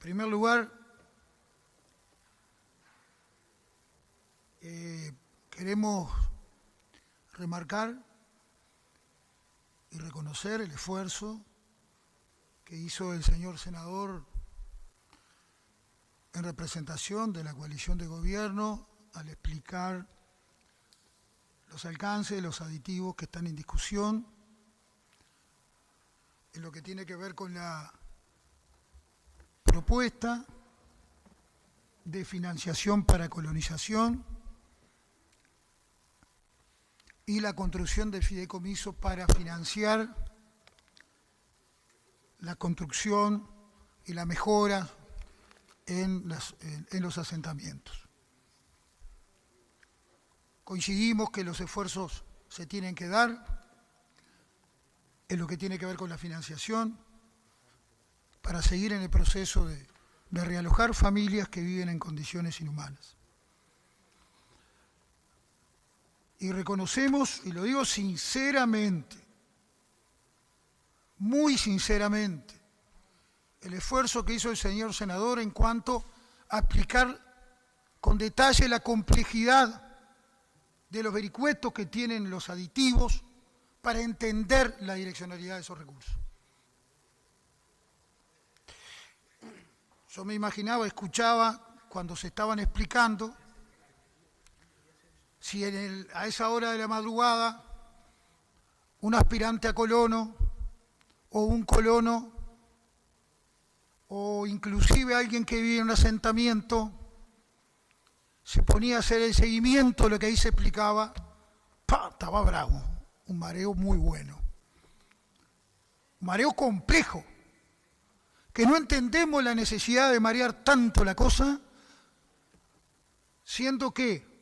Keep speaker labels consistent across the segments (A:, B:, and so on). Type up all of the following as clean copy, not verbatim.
A: primer lugar, queremos remarcar y reconocer el esfuerzo que hizo el señor senador en representación de la coalición de gobierno al explicar los alcances, los aditivos que están en discusión en lo que tiene que ver con la propuesta de financiación para colonización y la construcción del fideicomiso para financiar la construcción y la mejora en los asentamientos. Coincidimos que los esfuerzos se tienen que dar en lo que tiene que ver con la financiación para seguir en el proceso de realojar familias que viven en condiciones inhumanas. Y reconocemos, y lo digo sinceramente, muy sinceramente, el esfuerzo que hizo el señor senador en cuanto a explicar con detalle la complejidad de los vericuetos que tienen los aditivos para entender la direccionalidad de esos recursos. Yo me imaginaba, escuchaba cuando se estaban explicando si a esa hora de la madrugada un aspirante a colono o un colono o inclusive alguien que vive en un asentamiento se ponía a hacer el seguimiento de lo que ahí se explicaba, estaba bravo, un mareo muy bueno, un mareo complejo, que no entendemos la necesidad de marear tanto la cosa, siendo que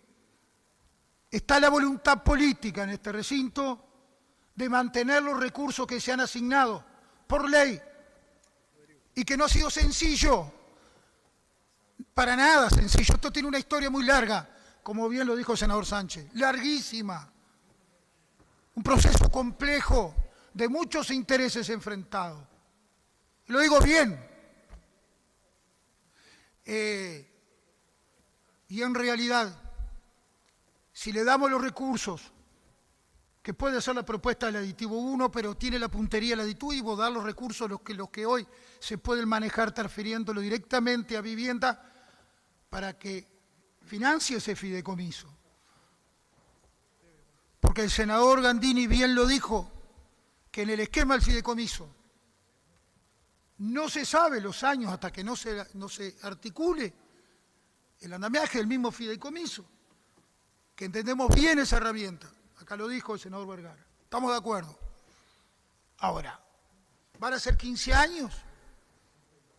A: está la voluntad política en este recinto de mantener los recursos que se han asignado por ley y que no ha sido sencillo, para nada sencillo. Esto tiene una historia muy larga, como bien lo dijo el senador Sánchez, larguísima, un proceso complejo de muchos intereses enfrentados. Lo digo bien. Y en realidad, si le damos los recursos, que puede ser la propuesta del aditivo 1, pero tiene la puntería del aditivo, dar los recursos los que hoy se pueden manejar transfiriéndolo directamente a vivienda para que financie ese fideicomiso. Porque el senador Gandini bien lo dijo, que en el esquema del fideicomiso no se sabe los años hasta que no se articule el andamiaje del mismo fideicomiso, que entendemos bien esa herramienta. Acá lo dijo el senador Vergara. Estamos de acuerdo. Ahora, ¿van a ser 15 años?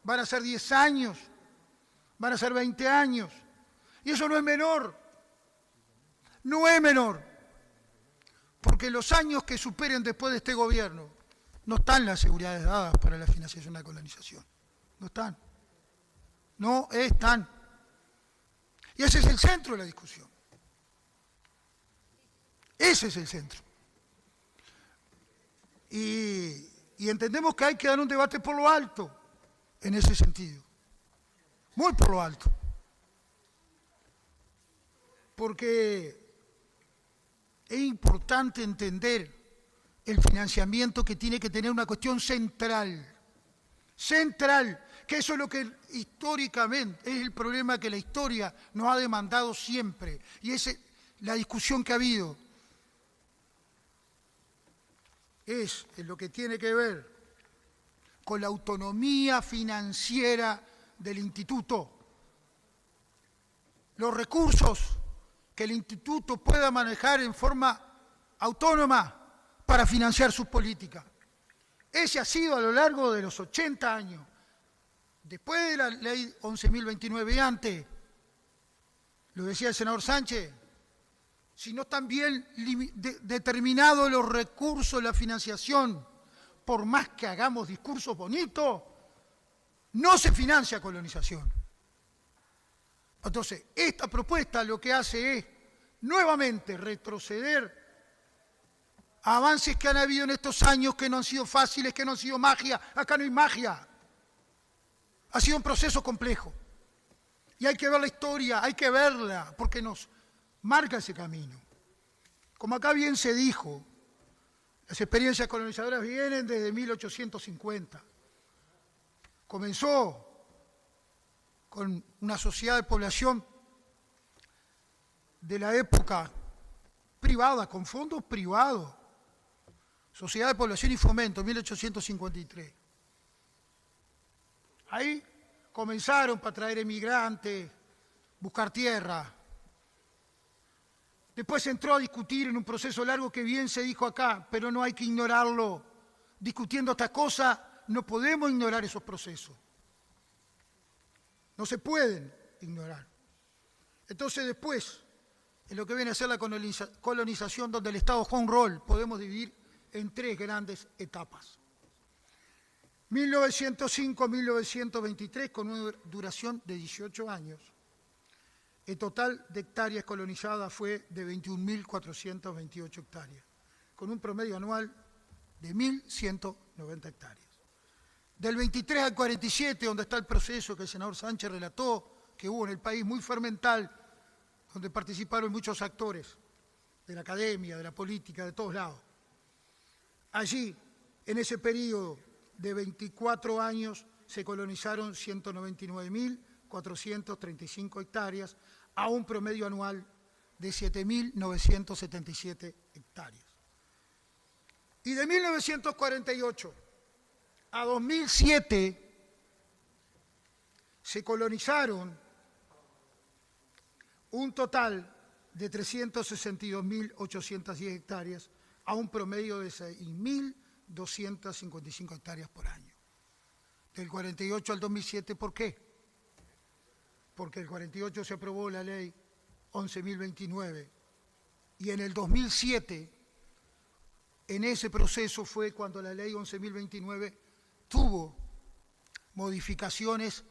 A: ¿Van a ser 10 años? ¿Van a ser 20 años? Y eso no es menor. No es menor. Porque los años que superen después de este gobierno no están las seguridades dadas para la financiación de la colonización. No están. No están. Y ese es el centro de la discusión. Ese es el centro. Y entendemos que hay que dar un debate por lo alto en ese sentido. Muy por lo alto. Porque es importante entender el financiamiento que tiene que tener una cuestión central. Central, que eso es lo que históricamente es el problema que la historia nos ha demandado siempre. Y es la discusión que ha habido. Es en lo que tiene que ver con la autonomía financiera del instituto. Los recursos que el instituto pueda manejar en forma autónoma para financiar sus políticas. Ese ha sido a lo largo de los 80 años, después de la ley 11.029 y antes, lo decía el senador Sánchez, si no están bien determinados los recursos, la financiación, por más que hagamos discursos bonitos, no se financia colonización. Entonces, esta propuesta lo que hace es nuevamente retroceder a avances que han habido en estos años que no han sido fáciles, que no han sido magia. Acá no hay magia. Ha sido un proceso complejo. Y hay que ver la historia, hay que verla, porque nos marca ese camino. Como acá bien se dijo, las experiencias colonizadoras vienen desde 1850. Comenzó con una sociedad de población de la época privada, con fondos privados. Sociedad de Población y Fomento, 1853. Ahí comenzaron para traer emigrantes, buscar tierra. Después se entró a discutir en un proceso largo que bien se dijo acá, pero no hay que ignorarlo. Discutiendo estas cosas, no podemos ignorar esos procesos. No se pueden ignorar. Entonces después, en lo que viene a ser la colonización, donde el Estado juega un rol, podemos dividir en tres grandes etapas. 1905-1923, con una duración de 18 años. El total de hectáreas colonizadas fue de 21.428 hectáreas, con un promedio anual de 1.190 hectáreas. Del 23 al 47, donde está el proceso que el senador Sánchez relató, que hubo en el país muy fermental, donde participaron muchos actores de la academia, de la política, de todos lados. Allí, en ese periodo de 24 años, se colonizaron 199.435 hectáreas a un promedio anual de 7.977 hectáreas. Y de 1948 a 2007 se colonizaron un total de 362.810 hectáreas a un promedio de 6.255 hectáreas por año. Del 48 al 2007, ¿por qué? Porque el 48 se aprobó la ley 11.029 y en el 2007, en ese proceso fue cuando la ley 11.029 tuvo modificaciones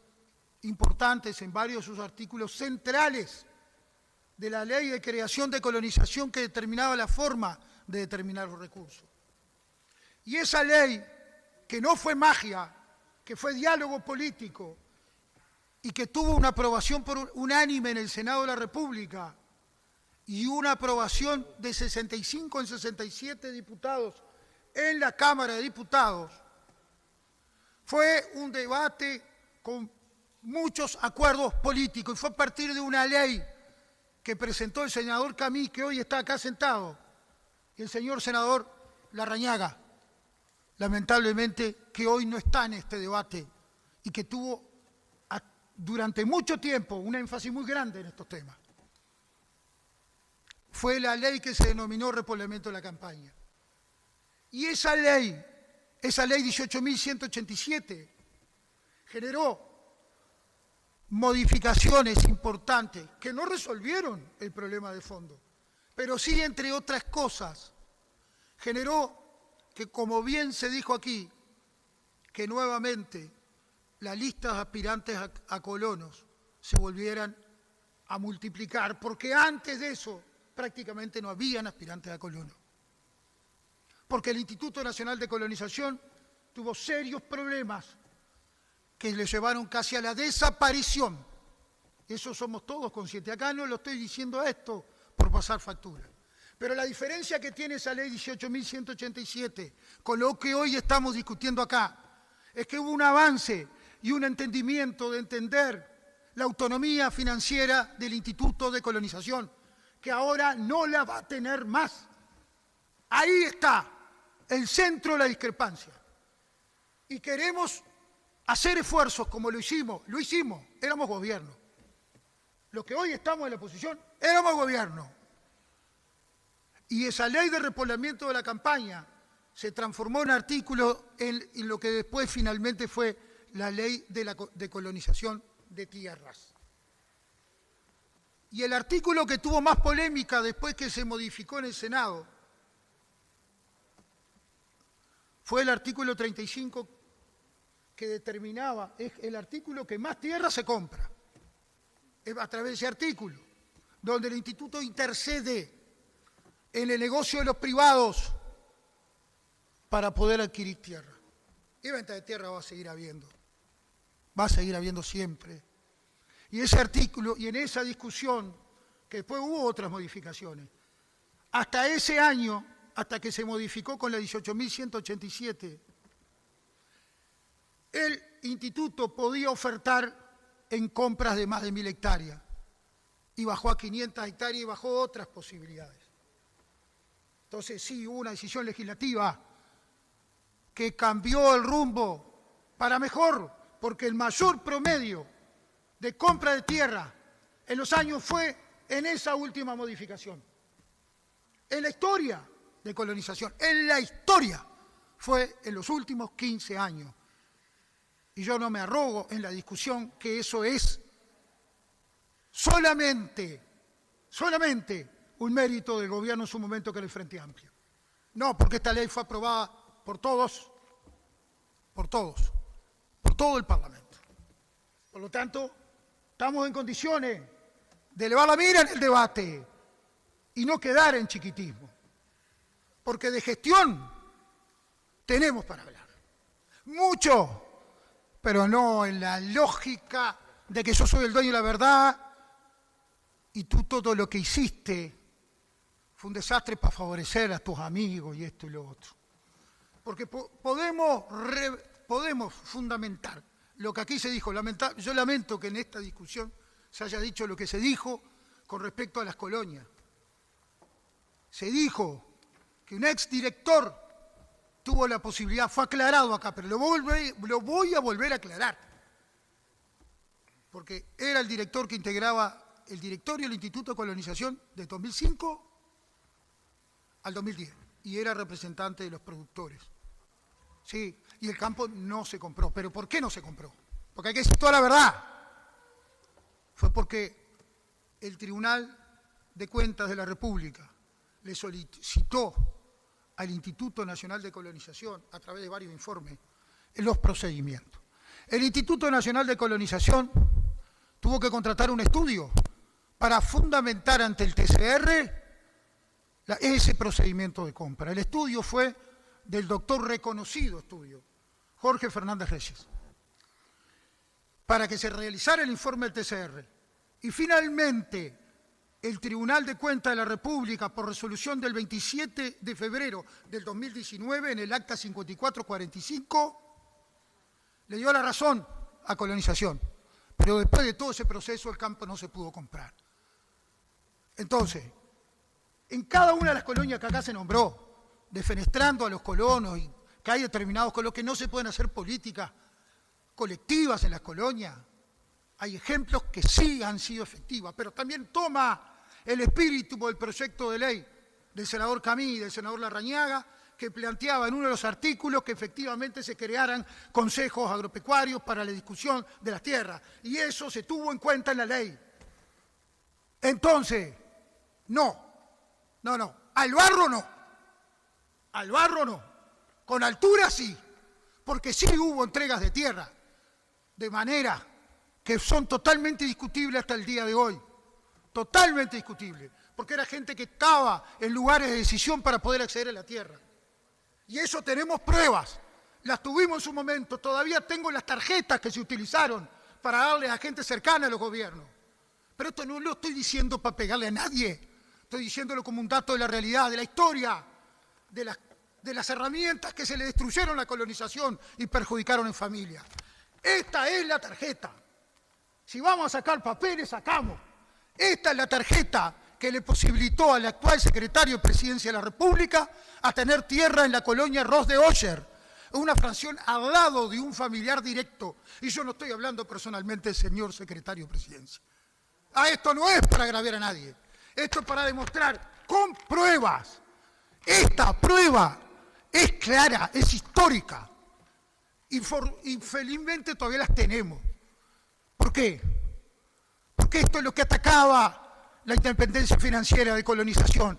A: importantes en varios de sus artículos centrales de la ley de creación de colonización que determinaba la forma de determinar los recursos. Y esa ley, que no fue magia, que fue diálogo político y que tuvo una aprobación unánime en el Senado de la República y una aprobación de 65 en 67 diputados en la Cámara de Diputados, fue un debate con muchos acuerdos políticos y fue a partir de una ley que presentó el senador Camí, que hoy está acá sentado, y el señor senador Larrañaga, lamentablemente, que hoy no está en este debate y que tuvo durante mucho tiempo un énfasis muy grande en estos temas. Fue la ley que se denominó repoblamiento de la campaña. Y esa ley 18.187, generó modificaciones importantes que no resolvieron el problema de fondo, pero sí, entre otras cosas, generó que, como bien se dijo aquí, que nuevamente las listas de aspirantes a colonos se volvieran a multiplicar, porque antes de eso prácticamente no habían aspirantes a colonos. Porque el Instituto Nacional de Colonización tuvo serios problemas que le llevaron casi a la desaparición. Eso somos todos conscientes. Acá no lo estoy diciendo esto por pasar factura. Pero la diferencia que tiene esa ley 18.187 con lo que hoy estamos discutiendo acá es que hubo un avance y un entendimiento de entender la autonomía financiera del Instituto de Colonización, que ahora no la va a tener más. Ahí está el centro de la discrepancia. Y queremos hacer esfuerzos como lo hicimos, éramos gobierno. Los que hoy estamos en la oposición, éramos gobierno. Y esa ley de repoblamiento de la campaña se transformó en artículo en lo que después finalmente fue la ley de colonización de tierras. Y el artículo que tuvo más polémica después que se modificó en el Senado fue el artículo 35, que determinaba, es el artículo que más tierra se compra, es a través de ese artículo, donde el instituto intercede en el negocio de los privados para poder adquirir tierra. Y venta de tierra va a seguir habiendo. va a seguir habiendo siempre. Y ese artículo, y en esa discusión, que después hubo otras modificaciones, hasta ese año, hasta que se modificó con la 18.187, el instituto podía ofertar en compras de más de 1.000 hectáreas, y bajó a 500 hectáreas y bajó otras posibilidades. Entonces sí, hubo una decisión legislativa que cambió el rumbo para mejor, porque el mayor promedio de compra de tierra en los años fue en esa última modificación. En la historia de colonización, en la historia, fue en los últimos 15 años. Y yo no me arrogo en la discusión que eso es solamente un mérito del gobierno en su momento, que era el Frente Amplio. No, porque esta ley fue aprobada por todo el Parlamento. Por lo tanto, estamos en condiciones de elevar la mira en el debate y no quedar en chiquitismo, porque de gestión tenemos para hablar. Mucho, pero no en la lógica de que yo soy el dueño de la verdad y tú todo lo que hiciste fue un desastre para favorecer a tus amigos y esto y lo otro. Porque podemos fundamentar lo que aquí se dijo. Yo lamento que en esta discusión se haya dicho lo que se dijo con respecto a las colonias. Se dijo que un exdirector tuvo la posibilidad, fue aclarado acá, pero lo voy a volver a aclarar, porque era el director que integraba el directorio del Instituto de Colonización de 2005 al 2010, y era representante de los productores. Sí, y el campo no se compró. ¿Pero por qué no se compró? Porque hay que decir toda la verdad. Fue porque el Tribunal de Cuentas de la República le solicitó al Instituto Nacional de Colonización, a través de varios informes, los procedimientos. El Instituto Nacional de Colonización tuvo que contratar un estudio para fundamentar ante el TCR ese procedimiento de compra. El estudio fue del doctor reconocido estudio, Jorge Fernández Reyes, para que se realizara el informe del TCR. Y finalmente, el Tribunal de Cuentas de la República, por resolución del 27 de febrero del 2019, en el acta 5445, le dio la razón a Colonización. Pero después de todo ese proceso, el campo no se pudo comprar. Entonces, en cada una de las colonias que acá se nombró, defenestrando a los colonos, y que hay determinados con los que no se pueden hacer políticas colectivas en las colonias, hay ejemplos que sí han sido efectivas, pero también toma el espíritu del proyecto de ley del senador Camí y del senador Larrañaga, que planteaba en uno de los artículos que efectivamente se crearan consejos agropecuarios para la discusión de las tierras, y eso se tuvo en cuenta en la ley. Entonces, no, al barro no, con altura sí, porque sí hubo entregas de tierra, de manera que son totalmente discutibles hasta el día de hoy, totalmente discutibles, porque era gente que estaba en lugares de decisión para poder acceder a la tierra. Y eso tenemos pruebas, las tuvimos en su momento, todavía tengo las tarjetas que se utilizaron para darle a gente cercana a los gobiernos. Pero esto no lo estoy diciendo para pegarle a nadie, estoy diciéndolo como un dato de la realidad, de la historia, de las herramientas que se le destruyeron la colonización y perjudicaron en familia. Esta es la tarjeta. Si vamos a sacar papeles, sacamos. Esta es la tarjeta que le posibilitó al actual secretario de Presidencia de la República a tener tierra en la colonia Ros de Oyer, una fracción al lado de un familiar directo. Y yo no estoy hablando personalmente del señor secretario de Presidencia. Esto no es para agraviar a nadie. Esto es para demostrar con pruebas. Esta prueba es clara, es histórica. Infelizmente todavía las tenemos. ¿Por qué? Porque esto es lo que atacaba la independencia financiera de colonización.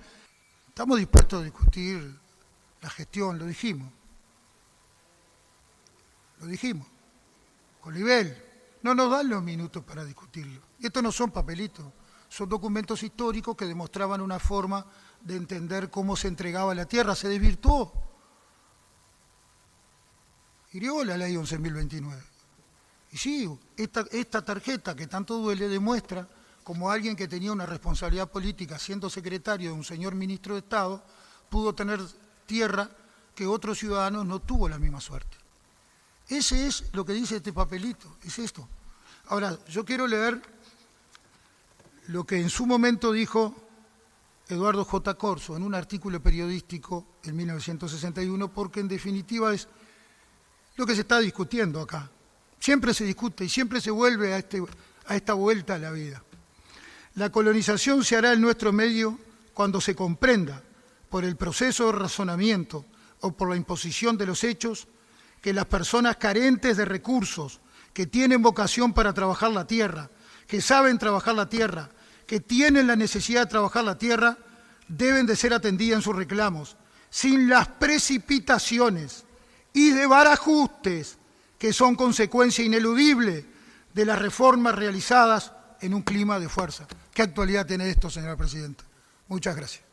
A: Estamos dispuestos a discutir la gestión, lo dijimos. Con nivel. No nos dan los minutos para discutirlo. Y estos no son papelitos, son documentos históricos que demostraban una forma de entender cómo se entregaba la tierra. Se desvirtuó. Hirió la ley 11.029. Y sí, esta tarjeta que tanto duele demuestra como alguien que tenía una responsabilidad política siendo secretario de un señor ministro de Estado pudo tener tierra que otros ciudadanos no tuvo la misma suerte. Ese es lo que dice este papelito, es esto. Ahora, yo quiero leer lo que en su momento dijo Eduardo J. Corso en un artículo periodístico en 1961, porque en definitiva es lo que se está discutiendo acá. Siempre se discute y siempre se vuelve a esta vuelta a la vida. La colonización se hará en nuestro medio cuando se comprenda, por el proceso de razonamiento o por la imposición de los hechos, que las personas carentes de recursos, que tienen vocación para trabajar la tierra, que saben trabajar la tierra, que tienen la necesidad de trabajar la tierra, deben de ser atendidas en sus reclamos, sin las precipitaciones y desbarajustes que son consecuencia ineludible de las reformas realizadas en un clima de fuerza. ¿Qué actualidad tiene esto, señora presidenta? Muchas gracias.